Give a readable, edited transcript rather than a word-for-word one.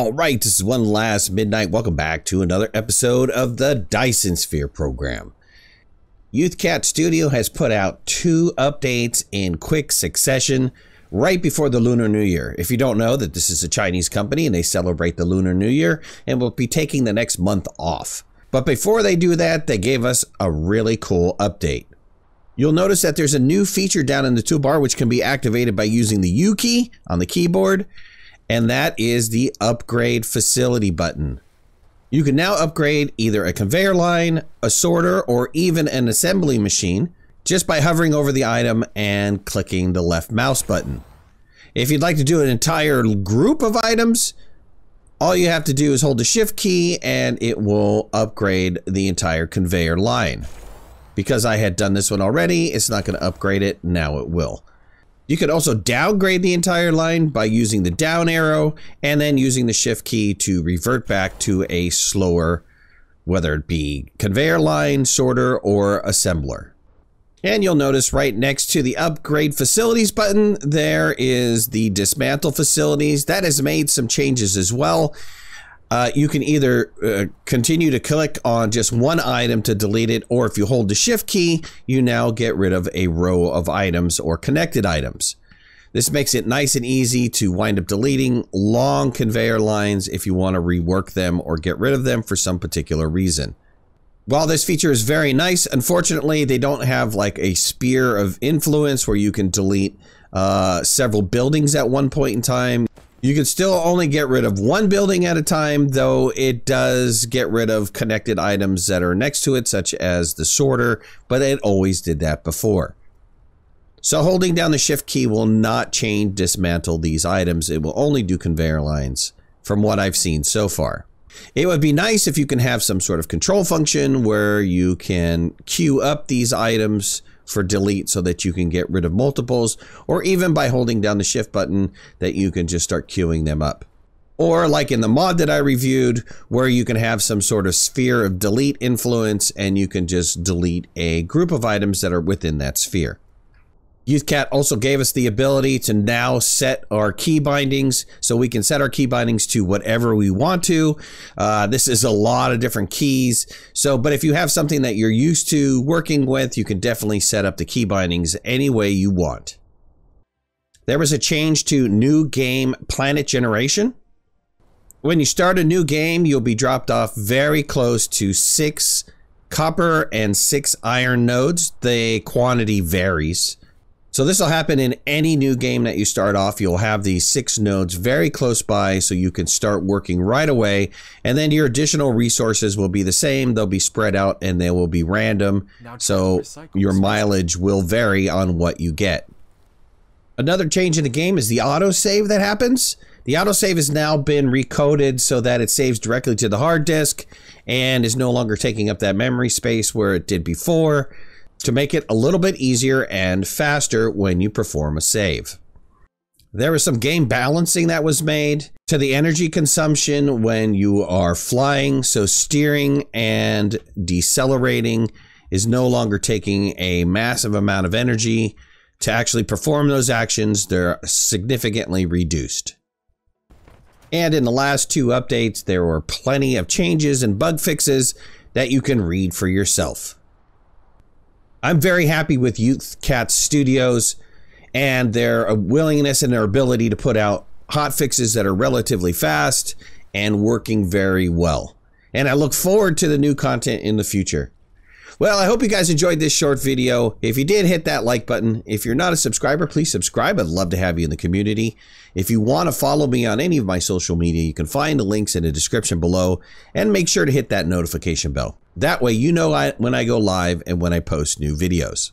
All right, this is One Last Midnight. Welcome back to another episode of the Dyson Sphere Program. YouthCat Studio has put out 2 updates in quick succession right before the Lunar New Year. If you don't know that this is a Chinese company and they celebrate the Lunar New Year and will be taking the next month off. But before they do that, they gave us a really cool update. You'll notice that there's a new feature down in the toolbar which can be activated by using the U key on the keyboard. And that is the Upgrade Facility button. You can now upgrade either a conveyor line, a sorter, or even an assembly machine just by hovering over the item and clicking the left mouse button. If you'd like to do an entire group of items, all you have to do is hold the shift key and it will upgrade the entire conveyor line. Because I had done this one already, it's not going to upgrade it. Now it will. You could also downgrade the entire line by using the down arrow and then using the shift key to revert back to a slower, whether it be conveyor line, sorter, or assembler. And you'll notice right next to the Upgrade Facilities button, there is the Dismantle Facilities. That has made some changes as well. You can either continue to click on just one item to delete it, or if you hold the shift key, you now get rid of a row of items or connected items. This makes it nice and easy to wind up deleting long conveyor lines if you want to rework them or get rid of them for some particular reason. While this feature is very nice, unfortunately, they don't have like a sphere of influence where you can delete several buildings at one point in time. You can still only get rid of one building at a time, though it does get rid of connected items that are next to it, such as the sorter, but it always did that before. So holding down the shift key will not dismantle these items. It will only do conveyor lines from what I've seen so far. It would be nice if you can have some sort of control function where you can queue up these items for delete so that you can get rid of multiples, or even by holding down the shift button that you can just start queuing them up. Or like in the mod that I reviewed, where you can have some sort of sphere of delete influence and you can just delete a group of items that are within that sphere. YouthCat also gave us the ability to now set our key bindings, so we can set our key bindings to whatever we want to. This is a lot of different keys. But if you have something that you're used to working with, you can definitely set up the key bindings any way you want. There was a change to new game planet generation. When you start a new game, you'll be dropped off very close to 6 copper and 6 iron nodes. The quantity varies. So this will happen in any new game that you start off. You'll have these 6 nodes very close by so you can start working right away. And then your additional resources will be the same. They'll be spread out and they will be random. So your mileage will vary on what you get. Another change in the game is the autosave that happens. The autosave has now been recoded so that it saves directly to the hard disk and is no longer taking up that memory space where it did before, to make it a little bit easier and faster when you perform a save. There was some game balancing that was made to the energy consumption when you are flying, so steering and decelerating is no longer taking a massive amount of energy to actually perform those actions. They're significantly reduced. And in the last 2 updates, there were plenty of changes and bug fixes that you can read for yourself. I'm very happy with YouthCat Studios and their willingness and their ability to put out hot fixes that are relatively fast and working very well. And I look forward to the new content in the future. Well, I hope you guys enjoyed this short video. If you did, hit that like button. If you're not a subscriber, please subscribe. I'd love to have you in the community. If you want to follow me on any of my social media, you can find the links in the description below, and make sure to hit that notification bell. That way you know when I go live and when I post new videos.